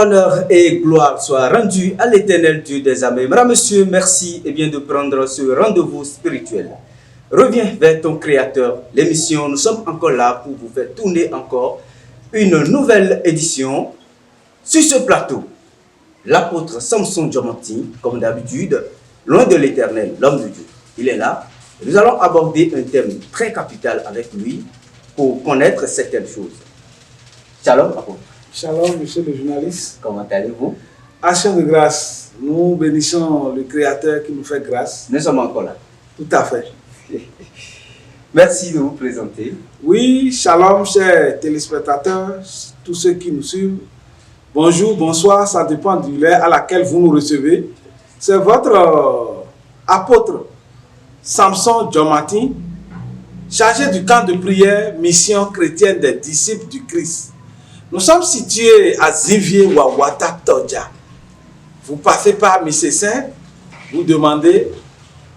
Honneur et gloire soient rendus à l'éternel Dieu des armées. Mesdames, Messieurs, merci et bien de prendre ce rendez-vous spirituel. Reviens vers ton Créateur. L'émission, nous sommes encore là pour vous faire tourner encore une nouvelle édition sur ce plateau. L'apôtre Samson Diamanti, comme d'habitude, loin de l'éternel, l'homme de Dieu. Il est là. Nous allons aborder un thème très capital avec lui pour connaître certaines choses. Shalom, apôtre. Shalom, monsieur le journaliste. Comment allez-vous? Action de grâce. Nous bénissons le Créateur qui nous fait grâce. Nous sommes encore là. Tout à fait. Merci de vous présenter. Oui, shalom, chers téléspectateurs, tous ceux qui nous suivent. Bonjour, bonsoir, ça dépend de l'heure à laquelle vous nous recevez. C'est votre apôtre Samson Diamanti, chargé du camp de prière Mission chrétienne des disciples du Christ. Nous sommes situés à Zivier Wawata Todja. Vous passez par Missessin, vous demandez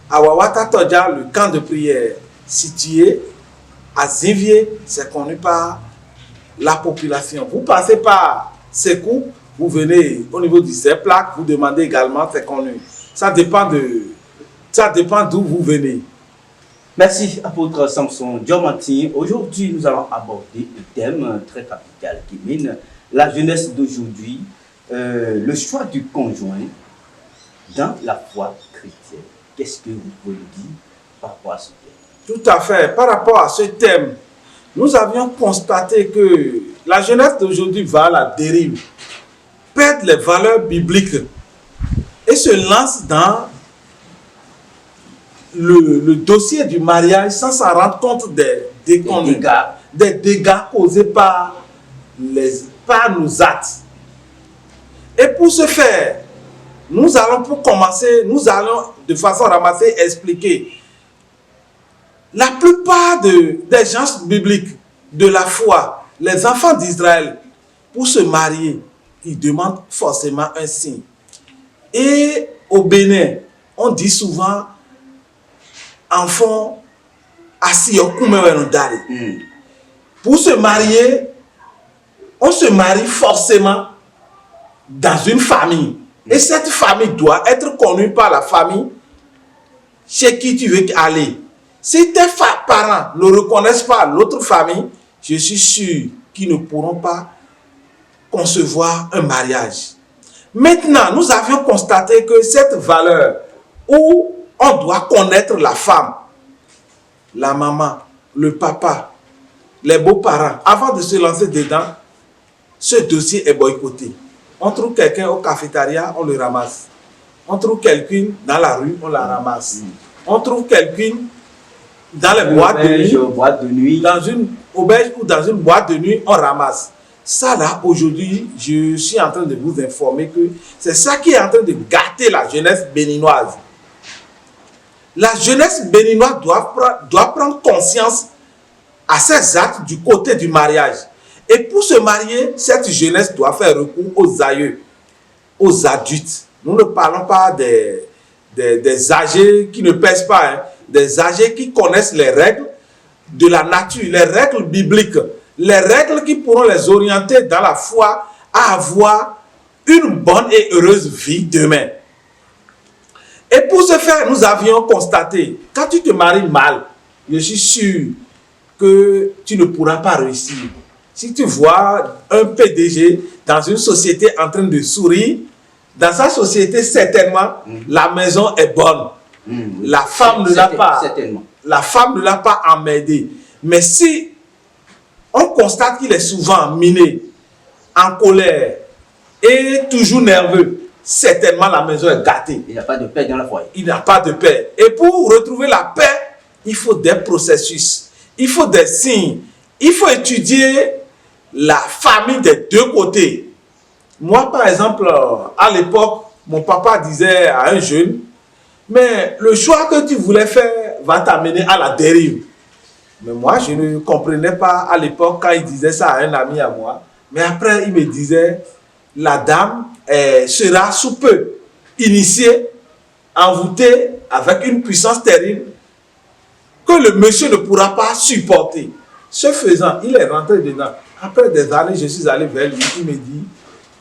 à Wawata Todja, le camp de prière situé à Zivier, c'est connu par la population. Vous passez par Sekou, vous venez au niveau du CEPLAC, vous demandez également, c'est connu. Ça dépend d'où vous venez. Merci, apôtre Samson Diamanti. Aujourd'hui, nous allons aborder un thème très capital qui mine la jeunesse d'aujourd'hui, le choix du conjoint dans la foi chrétienne. Qu'est-ce que vous pouvez dire par rapport à ce thème? Tout à fait. Par rapport à ce thème, nous avions constaté que la jeunesse d'aujourd'hui va à la dérive, perd les valeurs bibliques et se lance dans le dossier du mariage sans s'en rendre compte des dégâts causés par nos actes. Et pour ce faire, nous allons de façon ramassée expliquer la plupart des gens bibliques de la foi, les enfants d'Israël, pour se marier, ils demandent forcément un signe. Et au Bénin, on dit souvent enfant assis au Koumewenodari. Pour se marier, on se marie forcément dans une famille. Et cette famille doit être connue par la famille chez qui tu veux aller. Si tes parents ne reconnaissent pas l'autre famille, je suis sûr qu'ils ne pourront pas concevoir un mariage. Maintenant, nous avions constaté que cette valeur où on doit connaître la femme, la maman, le papa, les beaux-parents. Avant de se lancer dedans, ce dossier est boycotté. On trouve quelqu'un au cafétéria, on le ramasse. On trouve quelqu'un dans la rue, on la ramasse. On trouve quelqu'un dans les boîtes de nuit, dans une auberge ou dans une boîte de nuit, on ramasse. Ça là, aujourd'hui, je suis en train de vous informer que c'est ça qui est en train de gâter la jeunesse béninoise. La jeunesse béninoise doit prendre conscience à ses actes du côté du mariage. Et pour se marier, cette jeunesse doit faire recours aux aïeux, aux adultes. Nous ne parlons pas des âgés qui ne pèsent pas, hein, des âgés qui connaissent les règles de la nature, les règles bibliques, les règles qui pourront les orienter dans la foi à avoir une bonne et heureuse vie demain. Et pour ce faire, nous avions constaté, quand tu te maries mal, je suis sûr que tu ne pourras pas réussir. Si tu vois un PDG dans une société en train de sourire, dans sa société, certainement, la maison est bonne. La femme ne l'a pas emmerdé. Mais si on constate qu'il est souvent miné, en colère et toujours nerveux, certainement la maison est gâtée. Il n'y a pas de paix dans la foyer. Il n'y a pas de paix. Et pour retrouver la paix, il faut des processus. Il faut des signes. Il faut étudier la famille des deux côtés. Moi, par exemple, à l'époque, mon papa disait à un jeune, mais le choix que tu voulais faire va t'amener à la dérive. Mais moi, je ne comprenais pas à l'époque quand il disait ça à un ami à moi. Mais après, il me disait, la dame sera sous peu initiée, envoûtée avec une puissance terrible que le monsieur ne pourra pas supporter. Ce faisant, il est rentré dedans. Après des années, je suis allé vers lui, il me dit,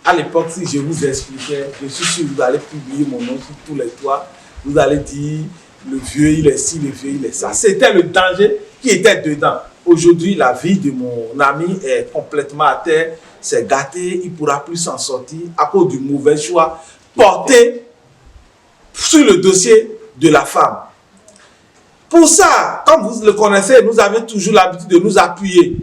À l'époque, si je vous expliquais, je suis sûr que vous allez publier mon nom sur tous les toits. Vous allez dire, le vieux, il est ci, le vieux, il est ça. C'était le danger qui était dedans. Aujourd'hui, la vie de mon ami est complètement à terre. C'est gâté, il ne pourra plus s'en sortir à cause du mauvais choix porté sur le dossier de la femme. Pour ça, comme vous le connaissez, nous avons toujours l'habitude de nous appuyer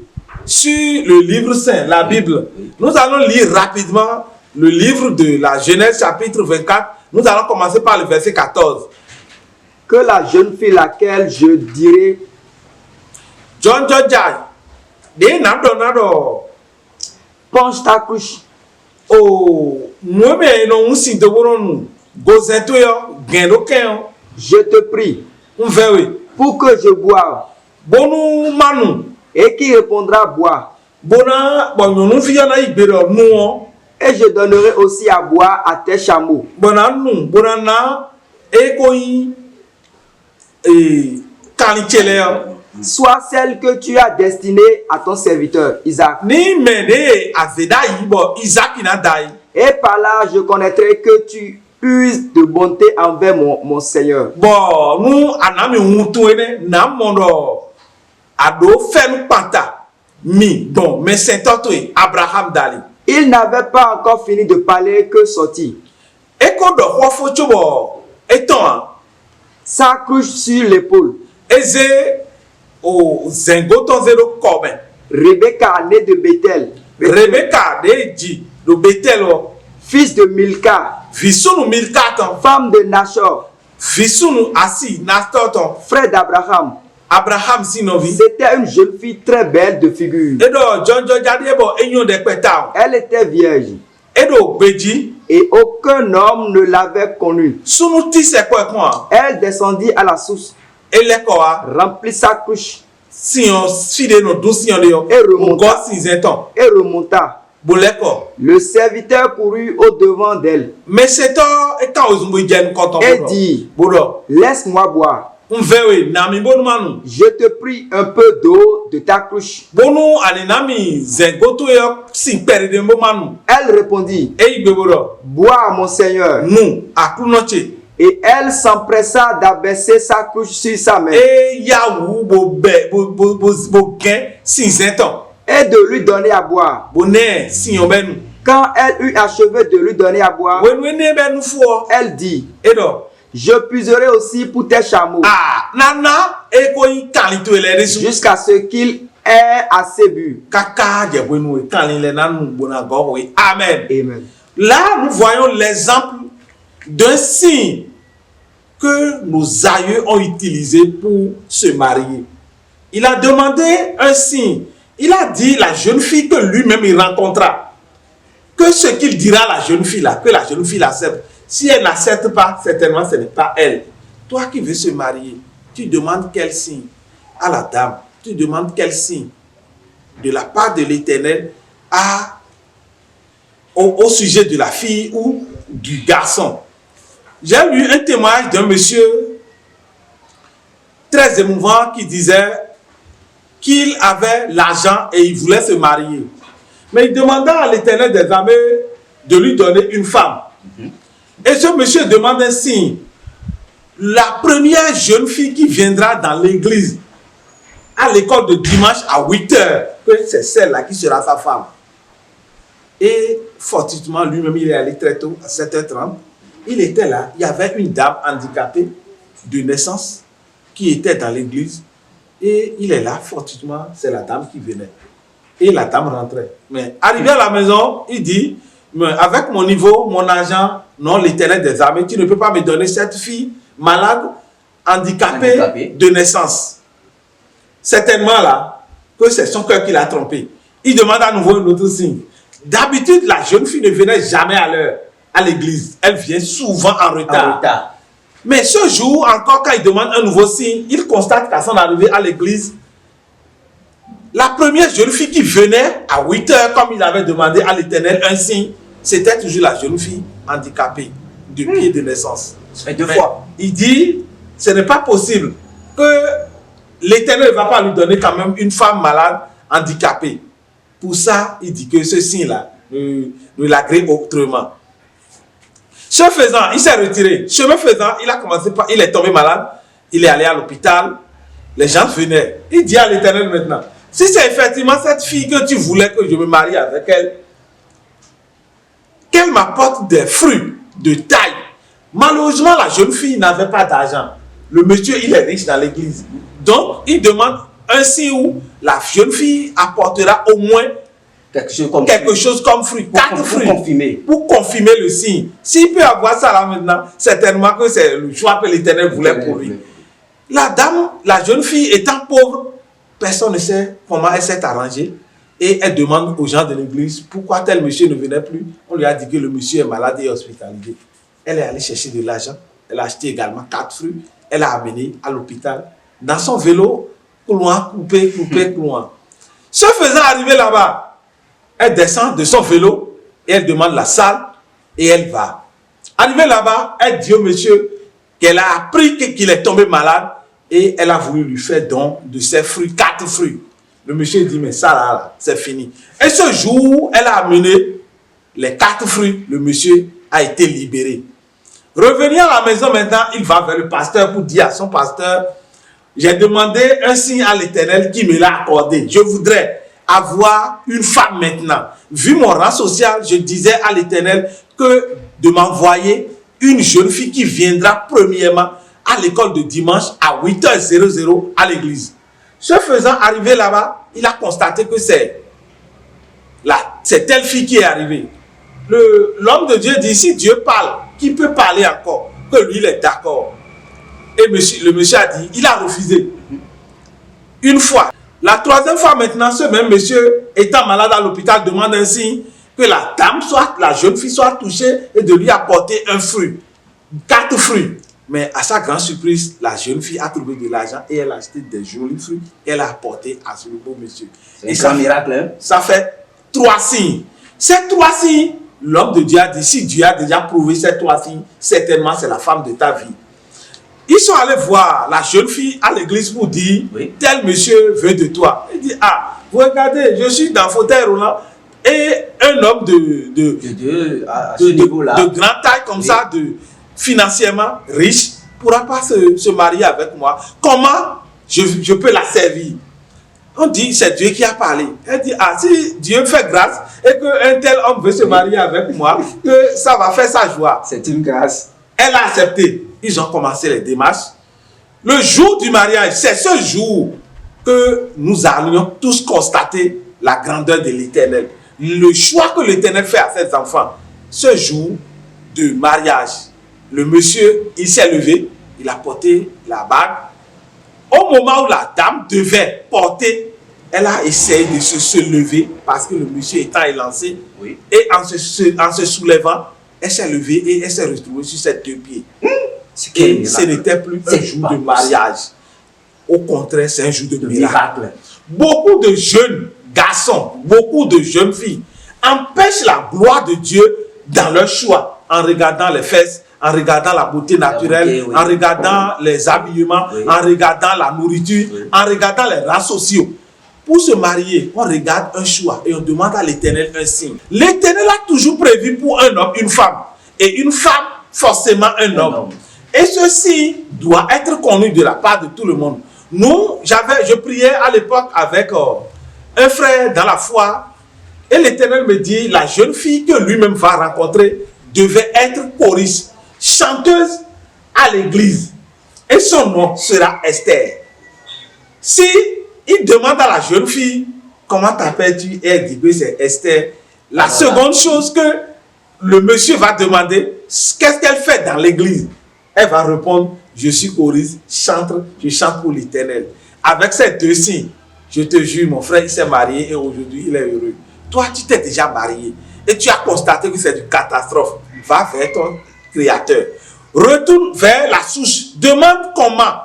sur le livre saint, la Bible. Nous allons lire rapidement le livre de la Genèse chapitre 24. Nous allons commencer par le verset 14. Que la jeune fille laquelle je dirai John Jojai, de nado. penche ta couche, Oh, moi mais non si de boron gozeto yo gendo ken je te prie, on veut pour que je boive. bonu manu Et qui répondra boire. bona bon nous fi na ibero nu Et je donnerai aussi à boire à tes chameaux. bona nu bona na e ko yi e kalichele Soit celle que tu as destinée à ton serviteur Isaac. ni mede azeda yi bo Isaac na dai Et par là, je connaîtrai que tu uses de bonté envers mon Seigneur. bon nous anami mutu ene na mondo ado fen panta mi bon mais c'est toto Abraham dali. Il n'avait pas encore fini de parler que sortit. Eko do khofo chobo eton Sa couche sur l'épaule. eze o zengo ton zero kobe Rebecca, née de Bethel, Rebecca de ji do betelo fils de Milka, visunu milkaton femme de Nachor, visunu asi nastoton frère d'Abraham. Abraham sinovi C'était une jeune fille très belle de figure. edo jonjo jade bo enyo de peta Elle était vierge edo beji et aucun homme ne l'avait connue. sunu ti se kwa Elle descendit à la source, elekoa remplit sa couche sion fide no do sion de yo Et remonta. go sinzeton et remonta. boleko Le serviteur courut au-devant d'elle mais c'est e ka ozumbo jen koton et dit, bodo laisse-moi boire. Mvewe nami bonu manu Je te prie un peu d'eau de ta couche. bonu ale nami zengoto yo sin peride mbo manu Elle répondit, e igbeboro bois mon Seigneur. nu akunoche Et elle s'empressa d'abaisser sa couche sur sa main e yawu bo gen sin zenton et de lui donner à boire. boné sin obenu Quand elle eut achevé de lui donner à boire, wenu ne benu fuo elle dit, edo je puiserai aussi pour tes chameaux nana e ko yin kalito ele resu jusqu'à ce qu'il ait assez bu. kaka je wenu kalile nanu bona go we amen. Amen. Là, nous voyons l'exemple d'un signe que nos aïeux ont utilisé pour se marier. Il a demandé un signe. Il a dit la jeune fille que lui-même il rencontra. Que ce qu'il dira à la jeune fille là, que la jeune fille l'accepte. Si elle n'accepte pas, certainement ce n'est pas elle. Toi qui veux se marier, tu demandes quel signe à la dame. Tu demandes quel signe de la part de l'Éternel au sujet de la fille ou du garçon. J'ai lu un témoignage d'un monsieur très émouvant qui disait qu'il avait l'argent et il voulait se marier. Mais il demanda à l'Éternel des armées de lui donner une femme. Et ce monsieur demande un signe. La première jeune fille qui viendra dans l'église à l'école de dimanche à 8 h, que c'est celle-là qui sera sa femme. Et fortuitement, lui-même, il est allé très tôt, à 7h30. Il était là, il y avait une dame handicapée de naissance qui était dans l'église. Et il est là, fortuitement, c'est la dame qui venait. Et la dame rentrait. Mais arrivé à la maison, il dit, mais avec mon niveau, mon argent, non, l'Éternel des armées, tu ne peux pas me donner cette fille malade, handicapée de naissance. Certainement là, que c'est son cœur qui l'a trompé. Il demande à nouveau un autre signe. D'habitude, la jeune fille ne venait jamais à l'heure à l'église. Elle vient souvent en retard. Mais ce jour, encore quand il demande un nouveau signe, il constate qu'à son arrivée à l'église, la première jeune fille qui venait à 8 h, comme il avait demandé à l'Éternel un signe, c'était toujours la jeune fille handicapée de pied de naissance. Et deux fois. Il dit, ce n'est pas possible que l'Éternel ne va pas lui donner quand même une femme malade, handicapée. Pour ça, il dit que ce signe-là, ne l'agrée autrement. Ce faisant, il s'est retiré. Chemin faisant, il est tombé malade. Il est allé à l'hôpital. Les gens venaient. Il dit à l'Éternel maintenant, si c'est effectivement cette fille que tu voulais que je me marie avec elle, qu'elle m'apporte des fruits de taille. Malheureusement, la jeune fille n'avait pas d'argent. Le monsieur, il est riche dans l'église. Donc, il demande un signe où la jeune fille apportera au moins quelque chose comme fruit. 4 fruits. Pour confirmer le signe. S'il peut avoir ça là maintenant, certainement que c'est le choix que l'Éternel voulait pour lui. La dame, la jeune fille étant pauvre, personne ne sait comment elle s'est arrangée. Et elle demande aux gens de l'église pourquoi tel monsieur ne venait plus. On lui a dit que le monsieur est malade et hospitalisé. Elle est allée chercher de l'argent. Elle a acheté également 4 fruits. Elle a amené à l'hôpital. Dans son vélo, couloir, coupé, couloir. Ce faisant arriver là-bas, elle descend de son vélo et elle demande la salle et elle va. Arrivée là-bas, elle dit au monsieur qu'elle a appris qu'il est tombé malade et elle a voulu lui faire don de ses fruits, 4 fruits. Le monsieur dit, mais ça là, c'est fini. Et ce jour, elle a amené les 4 fruits, le monsieur a été libéré. Revenu à la maison maintenant, il va vers le pasteur pour dire à son pasteur, j'ai demandé un signe à l'Éternel qui me l'a accordé. Je voudrais avoir une femme maintenant. Vu mon rang social, je disais à l'Éternel que de m'envoyer une jeune fille qui viendra premièrement à l'école de dimanche à 8h00 à l'église. Ce faisant, arrivé là-bas, il a constaté que c'est telle fille qui est arrivée. L'homme de Dieu dit, si Dieu parle, qui peut parler encore? Que lui, il est d'accord. Et le monsieur a dit, il a refusé. Une fois. La 3e fois maintenant, ce même monsieur, étant malade à l'hôpital, demande un signe que la dame, la jeune fille soit touchée et de lui apporter un fruit. 4 fruits. Mais à sa grande surprise, la jeune fille a trouvé de l'argent et elle a acheté des jolis fruits. Elle a apporté à ce beau monsieur. Et c'est un miracle, hein? Ça fait 3 signes. Ces 3 signes, l'homme de Dieu a dit, si Dieu a déjà prouvé ces 3 signes, certainement c'est la femme de ta vie. Ils sont allés voir la jeune fille à l'église pour dire, oui, tel monsieur veut de toi. Il dit, ah, vous regardez, je suis dans fauteuil roulant et un homme de grande taille comme, oui, ça, financièrement riche, ne pourra pas se marier avec moi. Comment je peux la servir? On dit, c'est Dieu qui a parlé. Elle dit, ah, si Dieu fait grâce et qu'un tel homme veut se marier avec moi, que ça va faire sa joie. C'est une grâce. Elle a accepté. Ils ont commencé les démarches. Le jour du mariage, c'est ce jour que nous allions tous constater la grandeur de l'Éternel. Le choix que l'Éternel fait à ses enfants. Ce jour de mariage, le monsieur, il s'est levé, il a porté la bague. Au moment où la dame devait porter, elle a essayé de se lever parce que le monsieur étant élancé. Oui. Et en se soulevant, elle s'est levée et elle s'est retrouvée sur ses 2 pieds. Et ce n'était plus un jour de mariage. Au contraire, c'est un jour de miracle. Beaucoup de jeunes garçons, beaucoup de jeunes filles empêchent la gloire de Dieu dans leur choix en regardant les fesses, en regardant la beauté naturelle, oui, en regardant les habillements, oui, en regardant la nourriture, oui, en regardant les rangs sociaux. Pour se marier, on regarde un choix et on demande à l'Éternel un signe. L'Éternel a toujours prévu pour un homme une femme. Et une femme, forcément un homme. Et ceci doit être connu de la part de tout le monde. Je priais à l'époque avec un frère dans la foi. Et l'Éternel me dit, la jeune fille que lui-même va rencontrer devait être choriste, chanteuse à l'église. Et son nom sera Esther. Si il demande à la jeune fille, comment t'appelles-tu? Et elle dit que c'est Esther. La seconde chose que le monsieur va demander, qu'est-ce qu'elle fait dans l'église? Elle va répondre, je suis choriste, je chante pour l'Éternel. Avec ces 2 signes, je te jure, mon frère, il s'est marié et aujourd'hui, il est heureux. Toi, tu t'es déjà marié et tu as constaté que c'est une catastrophe. Va vers ton Créateur. Retourne vers la source. Demande comment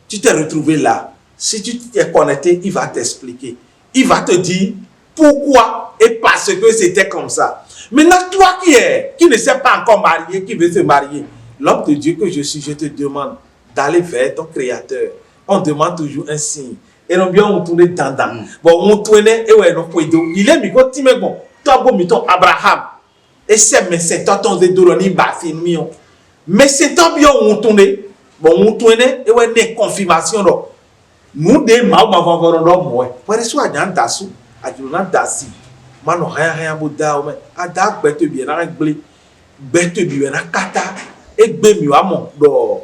tu t'es retrouvé là. Si tu t'es connecté, il va t'expliquer. Il va te dire pourquoi et parce que c'était comme ça. Maintenant, toi qui ne sais pas encore marié, qui veut se marier, l'homme de Dieu que je suis, je te demande d'aller vers ton Créateur. On demande toujours un signe. Et non bien on tourne dans. Bon, on tourne et ouais, non, il est micro, bon. toi bon miton Abraham et c'est mais c'est ton de doroni ba film mais c'est tant bien on tourner bon on tourner et ouais des confirmation do nous des ma va voir do moi pour soit dans dasu aduna dasi mano rien boda o mais ada gbete bien na gble gbete bien na kata e gbe mi wa mo do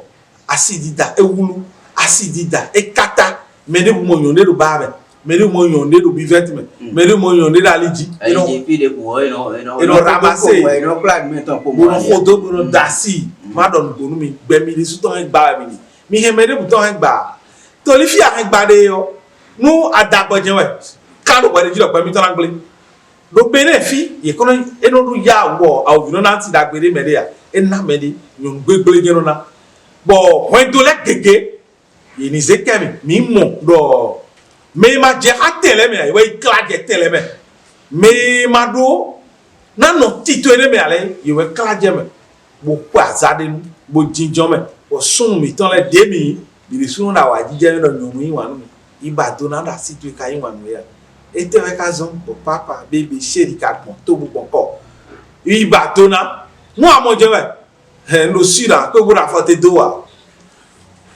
asidida ewulu asidida e kata mais de mo yon de do ba be mais de mo yon de do bivet mais de mo yon de aliji et non ramasser et non plan maintenant pour moi photo pour dasi madon bonu mi gbe mi li suton en gba mi he me de buton en gba to li fi en gba de yo nu adagbo je we kalo gba de ji lo gba mi ton angle do bene fi ye kono eno du ya wo awu no na ti dagbere me de ya enna me de yon gbegbele je no na bo when do le gege ye ni zekemi mi mo do me ma je atele me we kla je tele me ma do na no tito ene me ale ye we kla je me bo pa zade nu bo jinjo me bo sun mi ton le de mi bi sun na wa jije no nyonu yin wa nu iba to na da situ ka yin wa nu ya ete we ka zon bo papa baby sheri ka pon to bu pon ko iba to na mu amoje we lo sira ko gura fote do wa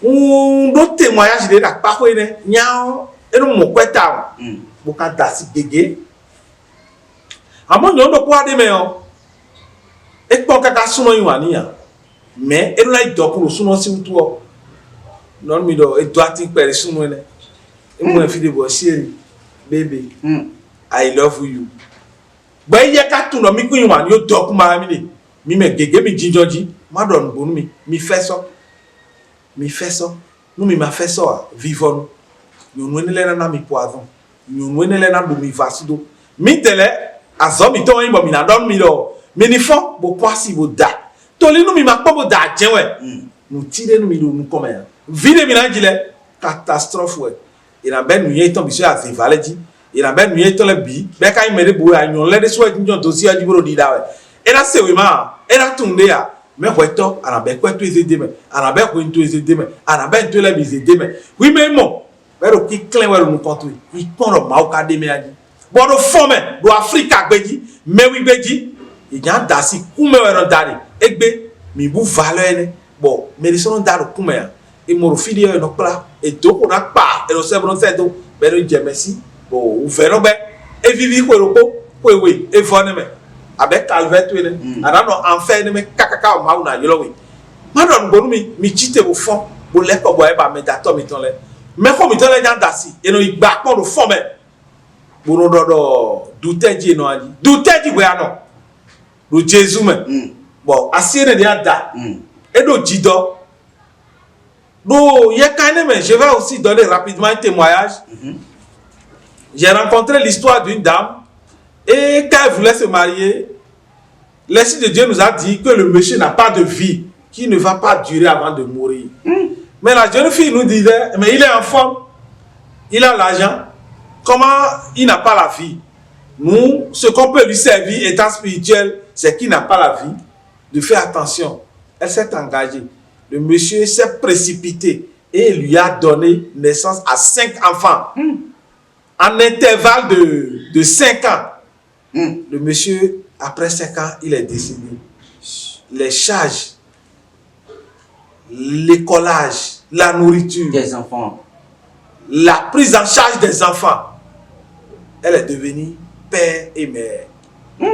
do témoignage de la pa ko ne nyao enu mo kweta bo ka da si gege amo nyo do ko ade me o e pon kaka suno yin wa niyan mais enu la idokun suno si utu o non mi do e do ati pere suno ne e mo fi de bo sheri baby I love you ba ye ka tun no mi kun yin wa ni o dokun ma mi ni mi me gege mi jinjoji ma don bonu mi feso nous mi ma fait ça vivons nous nous ne na mi poison nous nous ne na do mi vasido mi tele azo mi ton yin bo mi na don mi lo mi ni fo bo kwasi bo da to li nu mi ma po bo da je we nous tire nu mi do nu comme vide mi na jile catastrophe we ina ben nu ye ton bi so avivale di ina ben nu ye ton le bi be ka imere bo anyon le de so njon to si ajiboro di da we ina se we ma ina tunde ya mais weto arabe kwetu ezede me arabe kwentu ezede me arabe ntu le bizede me oui mais mo pero ki clean we nu kontu i poro ma o ka de me adi bodo fome do Africa gbeji me wi gbeji e jan dasi kume we ron dari egbe mi bu valeur ne bo me di so daru kume ya e mo ro fidi e no kla e do ko na pa e no se bron se do pero je merci bo u vero be e vivi ko ro ko we e fone me avec calvet tu ne ara no enfer ne me kakaka ma una yelo we ma don bonu mi chite bo fon bo le ko bo e ba me dato mi ton le me ko mi ton le jan dasi e no igba pon do fon me bo no do duteji no aji duteji we ano do Jesus me bo asiene de ada e do jido do ye kane me je vais aussi donner rapidement un témoignage j'ai rencontré l'histoire d'une dame. Et quand elle voulait se marier, l'Esprit de Dieu nous a dit que le monsieur n'a pas de vie, qui ne va pas durer avant de mourir. Mais la jeune fille nous disait, mais il est en forme, il a l'argent, comment il n'a pas la vie? Nous, ce qu'on peut lui servir étant spirituel, c'est qu'il n'a pas la vie. De faire attention. Elle s'est engagée. Le monsieur s'est précipité et lui a donné naissance à 5 enfants. En intervalle de 5 ans. Le monsieur, après 5 ans, il est décédé. Les charges, l'écolage, la nourriture, des enfants, la prise en charge des enfants, elle est devenue père et mère.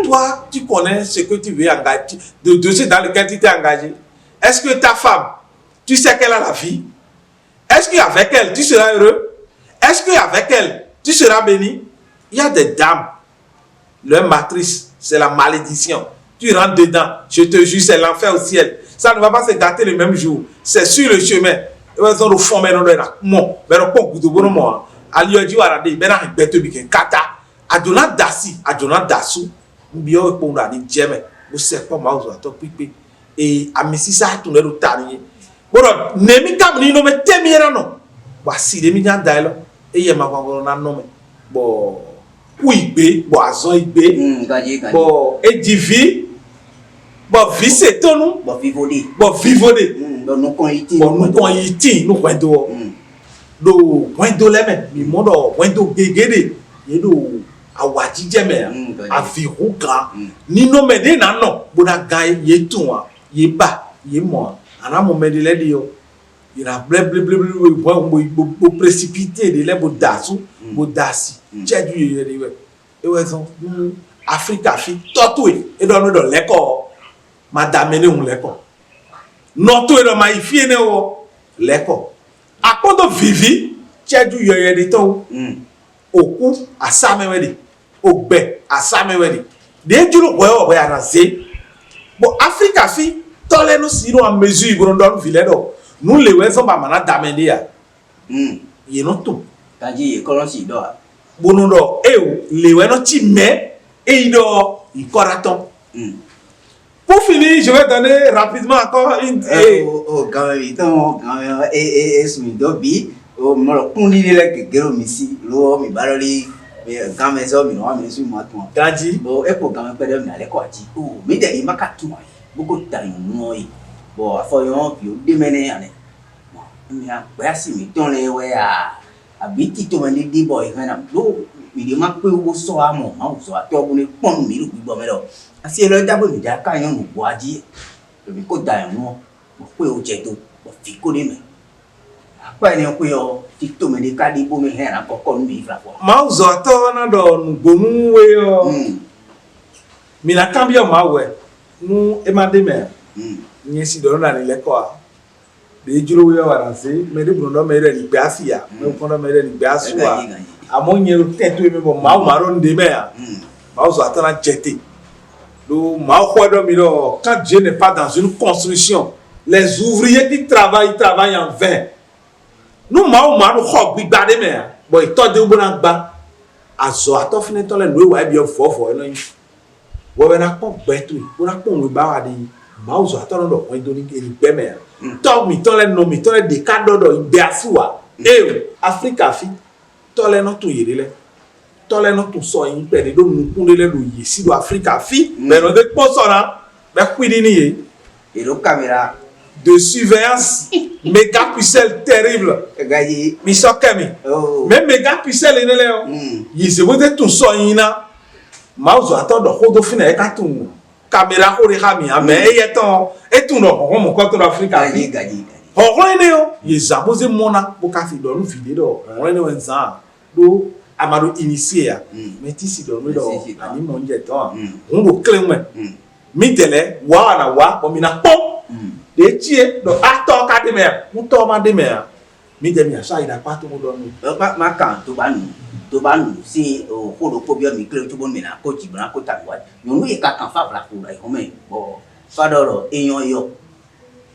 Toi, tu connais ce que tu veux engager, le dossier dans lequel tu t'es engagé. Est-ce que ta femme, tu sais qu'elle a la vie? Est-ce qu'avec elle, tu seras heureux? Est-ce qu'avec elle, tu seras béni? Il y a des dames. Leur matrice, c'est la malédiction. Tu rentres dedans, je te jure, c'est l'enfer au ciel. Ça ne va pas se gâter le même jour. C'est sur le chemin. Ils ont le fond, mais non, non, mais non, pas de bon moment. Alioji warade, mais non, bête biken kata. Adona dasi, adona dasu. Mbio pour la ni jeme. Vous savez pas ma ozo to pipe. Et amisi sa tourner le tani. Bon, nemi kam ni no me temiera no. Ba si de mi jan dailo. Et yema kwa na no me. Bon. Oui, bon, azon igbe, bon, et divi, bon, visse ton nous, bon, vivode, bon, vivode, bon, nous connaissons, bon, nous connaissons, nous connaissons, do, wendo leme, mi mondo, wendo gegede, yedo, awaji jeme aviru grand ni no me de na no bona gan ye tun wa ye ba ye mo ana mo me de le di yo il a blé bo précipité de le bo dasu bo dasi jeju ye de we e we so Africa fi totwe e do no do leko madame ne un leko no to e do mai fi ne wo leko akodo vivi jeju ye de to oku asame de ogbe asame de de juro boy ara ze bo Africa fi tole no siro en mesure grondon vile do nous les wezons ba mana damende ya ye no to kanji e kolon si do bono do e le we no ti me e do i coraton pour finir je vais donner rapidement encore une quand et sumi do bi o mo kundi le gero misi lo mi baroli quand mes hommes no mi su mo ton ganji bo e ko quand pe dem na le ko ti o mi de i maka tu boko tan no yi bo afoyon bi o de mene ane mi a ba si mi ton le we a biti to mani di boy kana do mi de ma pe wo so amo ma wo so ato bu ni pon mi ru gbo me do asi lo ja bo mi da ka yan nu bo aji mi ko da yan no mo pe o je to bo fi ko ni me apa ni ko yo ti to me de ka di bo mi he na ko ko mi fra ko ma wo so ato na do nu gbo mu we yo mi na cambio ma we nu e ma de me ni si do na ni le ko de juro we wa se me de bruno me re ni gba afia me ko na me re ni gba asua amonye o teto me bo ma o maro nde me ya ma o so atana jeté do ma o khodo mi do quand Dieu n'est pas dans une construction les ouvriers qui travaillent en vain nous ma o maro kho gbigba de me ya bo ito de bo na gba azo atofine to le no wa bi ofofo eno yin wo be na pon gbetu wo na pon we ba wa de ma o so atana do ko do ni gbe me ya to mi to le no mi to le de ka dodo ibe afuwa Africa fi to le no to yire le to le no to so yin pe de do nu kun le lo yi si do Africa fi me no de po so na be kwidi ni ye et le caméra de surveillance mégapixel terrible gayi mi so kemi même mégapixel ni le o yi se bo de to so yin na ma o so ato do ho do fi na e ka tun caméra ko re ha mi ame e ye ton e tun do ho mo ko to Africa gayi ọ̀rọ̀ ẹni o yẹ zaboze mọ́nà bó ká fi dọ̀nù fìdí dọ̀ ọ̀rọ̀ ẹni wọ́n zan ló amado initié ya mẹ́tí sì dọ̀nù dọ̀ àní mọ̀ ń jẹ tán òun ló kílẹ̀ mẹ́ mi tẹ̀lẹ̀ wà na wà ọ̀mìnà pọ́ de tiẹ̀ dọ̀ atọ́ ká dé mẹ́ ń tọ́ ọmọ dé mẹ́ mi jẹ́ mi àṣà ìdàpá tó mú dọ̀nù. má kàn tó bá nù sí òkúrò kóbíọ́ mi kílẹ̀ tó bọ́ mi nà kó jìbìrán kó tàbí wájú yòówù yìí ká kàn fáfúrà fúra ìhọ́mẹ́ bọ̀ fádọ́rọ̀ èèyàn yọ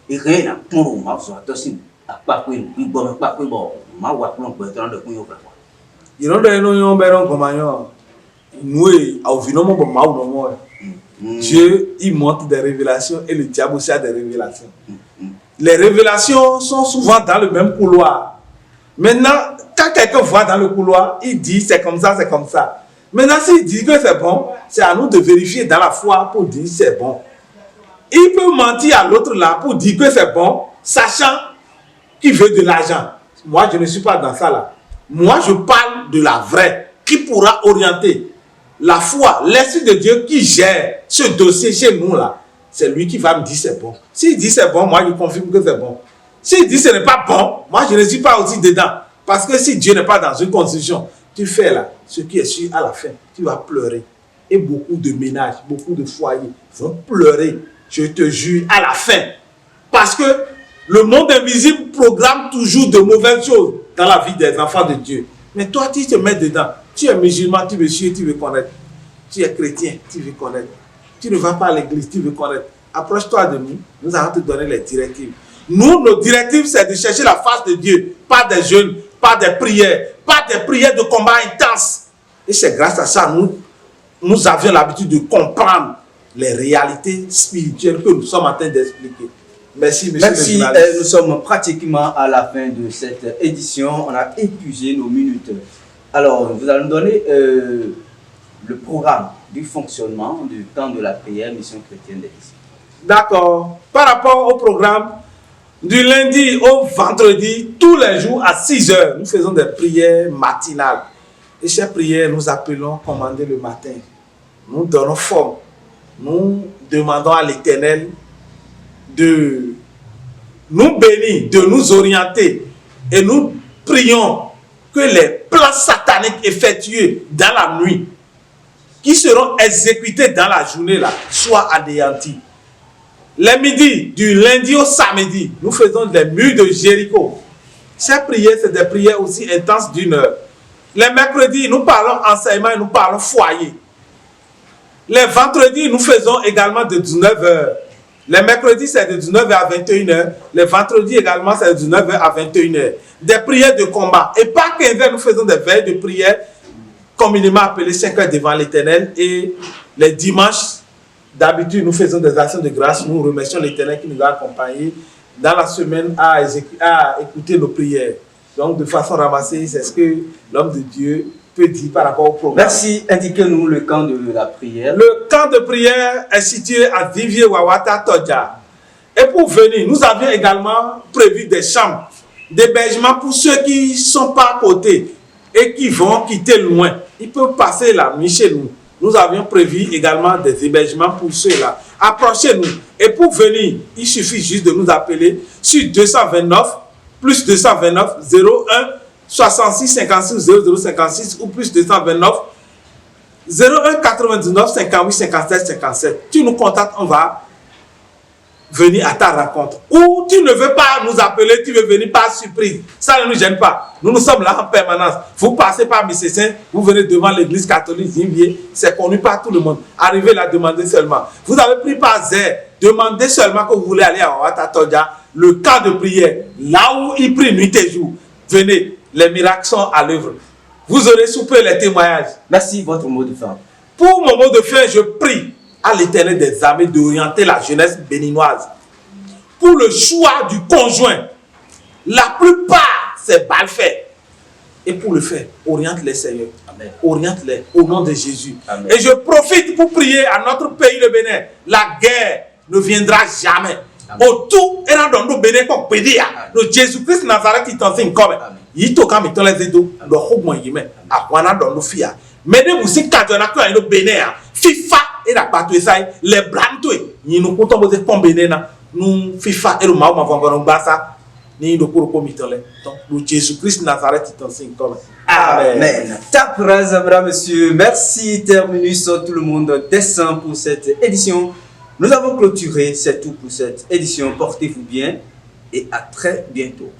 ìkẹyìn náà kúrò máa sọ àtọ́sí àpapọ̀ ìgbọ́ mi pàpọ̀ ìbọ̀ máa wà kúrò pẹ̀lú tó ń dẹ̀kún yóò fà wá. ìrọ̀lẹ́ inú yóò bẹ̀rẹ̀ nǹkan máa yàn inú ẹ̀ àwòfin bọ̀ máa wù lọ́mọ́ ẹ̀ Dieu il montre des révélations et le diable aussi a des révélations. Les révélations sont souvent dans le même couloir. Maintenant, quand quelqu'un voit dans le couloir, il dit c'est comme ça, c'est comme ça. Maintenant, s'il dit que c'est bon, c'est à nous de vérifier dans la foi pour dire c'est bon. Il peut mentir à l'autre là pour dire que c'est bon, sachant qu'il veut de l'argent. Moi, je ne suis pas dans ça là. Moi, je parle de la vraie, qui pourra orienter la foi, l'Esprit de Dieu qui gère ce dossier chez nous là. C'est lui qui va me dire c'est bon. S'il dit c'est bon, moi je confirme que c'est bon. S'il dit ce n'est pas bon, moi je ne suis pas aussi dedans. Parce que si Dieu n'est pas dans une constitution, tu fais là, ce qui est sûr à la fin, tu vas pleurer. Et beaucoup de ménages, beaucoup de foyers vont pleurer. Je te jure, à la fin. Parce que le monde invisible programme toujours de mauvaises choses dans la vie des enfants de Dieu. Mais toi, tu te mets dedans. Tu es musulman, tu veux suivre, tu veux connaître. Tu es chrétien, tu veux connaître. Tu ne vas pas à l'église, tu veux connaître. Approche-toi de nous, nous allons te donner les directives. Nous, nos directives, c'est de chercher la face de Dieu. Pas des jeûnes, pas des prières de combat intense. Et c'est grâce à ça, nous avions l'habitude de comprendre les réalités spirituelles que nous sommes en train d'expliquer. Merci, monsieur. Merci. Nous sommes pratiquement à la fin de cette édition. On a épuisé nos minutes. Alors, vous allez nous donner le programme du fonctionnement du temps de la prière, mission chrétienne des disciples. D'accord. Par rapport au programme, du lundi au vendredi, tous les jours à 6 heures, nous faisons des prières matinales. Et ces prières, nous appelons commander le matin. Nous donnons forme. Nous demandons à l'Éternel de nous bénir, de nous orienter. Et nous prions que les plans sataniques effectués dans la nuit, qui seront exécutés dans la journée, là, soient anéantis. Les midis, du lundi au samedi, nous faisons des murs de Jéricho. Ces prières, c'est des prières aussi intenses d'une heure. Les mercredis, nous parlons enseignement et nous parlons foyer. Les vendredis, nous faisons également de 19h. Les mercredis, c'est de 19h à 21h. Les vendredis également, c'est de 19h à 21h. Des prières de combat. Et pas 15h, nous faisons des veilles de prière, communément appelées 5 heures devant l'Éternel. Et les dimanches, d'habitude, nous faisons des actions de grâce. Nous remercions l'Éternel qui nous a accompagnés dans la semaine à écouter nos prières. Donc, de façon ramassée, c'est ce que l'homme de Dieu peut dire par rapport au programme. Merci. Indiquez-nous le camp de la prière. Le camp de prière est situé à Vivier Wawata Todja. Et pour venir, nous avions également prévu des chambres d'hébergement pour ceux qui ne sont pas à côté et qui vont quitter loin. Ils peuvent passer la nuit chez nous. Nous avions prévu également des hébergements pour ceux-là. Approchez-nous. Et pour venir, il suffit juste de nous appeler sur 229 plus 229 01 66 56 00 56 ou plus 229 01 99 58 57 57. Tu nous contactes, on va venir à ta rencontre. Ou tu ne veux pas nous appeler, tu veux venir par surprise. Ça ne nous gêne pas. Nous sommes là en permanence. Vous passez par Missessin, vous venez devant l'église catholique Zimbier, c'est connu par tout le monde. Arrivez là, demandez seulement. Vous avez pris par Zère, demandez seulement que vous voulez aller à Ouattatodia, le camp de prière, là où il prie nuit et jour. Venez, les miracles sont à l'œuvre. Vous aurez soupé les témoignages. Merci, votre mot de fin. Pour mon mot de fin, je prie à l'Éternel des armées d'orienter la jeunesse béninoise. Pour le choix du conjoint, la plupart, c'est mal fait. Et pour le faire, oriente-les, Seigneur. Amen. Oriente-les au nom de Jésus. Amen. Et je profite pour prier à notre pays, le Bénin. La guerre ne viendra jamais. Autour, et dans nos Bénin, comme pédia, le Jésus-Christ Nazareth qui t'enseigne comme. Il toque à mettre les édos, le rougement yémen, à Wana dans nos filles. Mais de vous, si Kadjana, quand il Bénin, FIFA, et la patouille, les blantouilles, nous comptons vous êtes Bénin, nous, FIFA, et le Mahoma, Vangoron Bassa, ni le Kuro Komitole. Donc, le Jésus-Christ Nazareth qui t'enseigne comme. Amen. Ta phrase, mesdames, messieurs. Merci. Terminus, tout le monde descend pour cette édition. Nous avons clôturé, c'est tout pour cette édition. Portez-vous bien et à très bientôt.